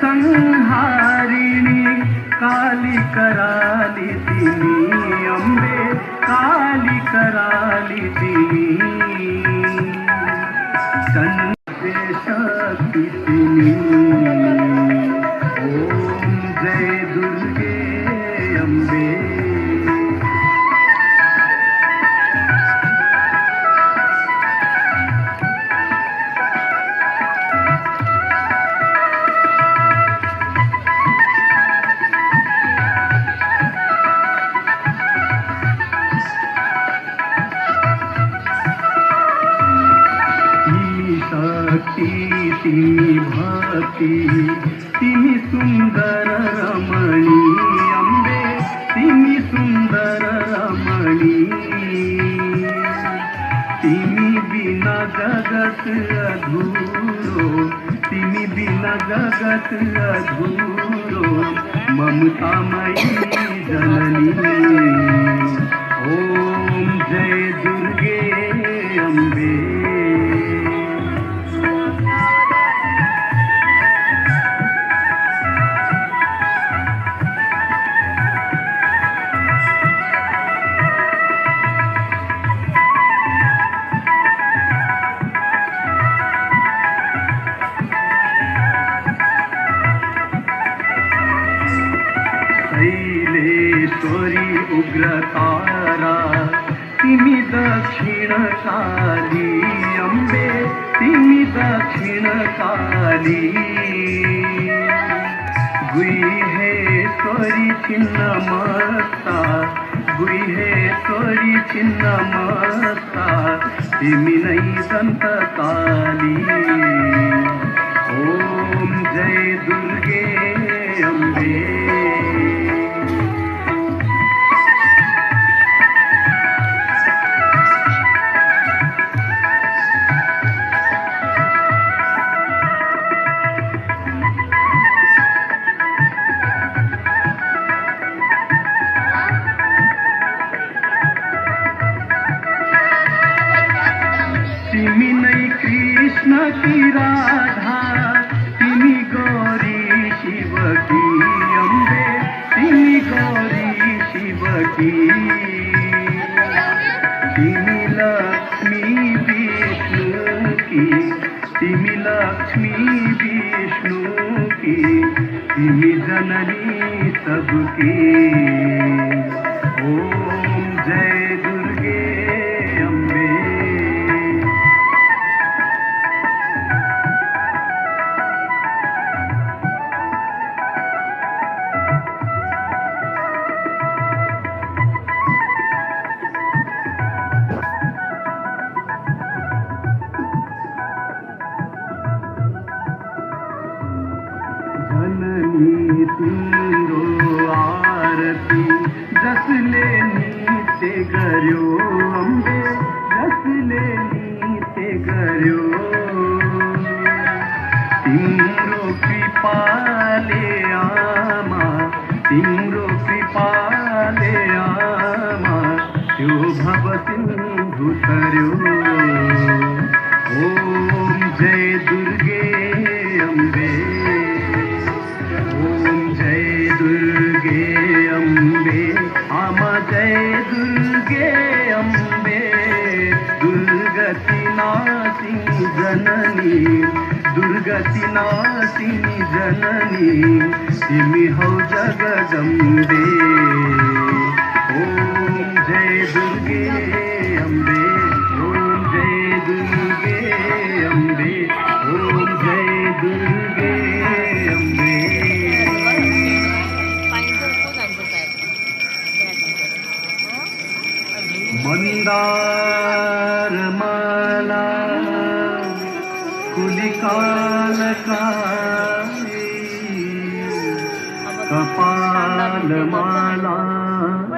संहारिणी काली कराली तिनी अंबे काली कराली तिनी संते शक्ती तिनी ओम जय दुर्गे अंबे तिमी भक्ती तिमी सुंदर रमणी अंबे तिमी सुंदर रमणी तिमी बिना जगत अधूरो तिमी बिना जगत अधूरो ममतामयी जननी ओम जय दुर्गे अंबे शैलेश्वरी उग्रतारा तिमी दक्षिण काली अंबे तिमी दक्षिण काली गुहेश्वरी छिन्नमस्ता गुहेश्वरी छिन्नमस्ता तिमी नै दन्तकाली ओम जय दुर्गे अंबे तिमी नै कृष्ण की राधा तिमी गौरी शिवकी अंबे तिमी गौरी शिवकी तिमी लक्ष्मी विष्णु की तिमी लक्ष्मी विष्णु की तिमी जननी सबकी ओम जय दुर्गे अंबे जननी तिम्रो आरती जसले नीते गर्यो अंबे जसले नीते गर्यो तिम्रो कृपाले आमा तिम्रो कृपाले आमा त्यो भव सिन्धु तर्यो ओम जय दुर्गे अंबे दुर्गे अंबे आमा जय दुर्गे अंबे दुर्गति नाशिनी जननी दुर्गति नाशिनी जननी तिमी हौ जगदंबे ओम जय दुर्गे अंबे ओम जय दुर्गे अंबे ओम जय दुर्गे अंबे मंदार माला कुलिकाल काली कपाल माला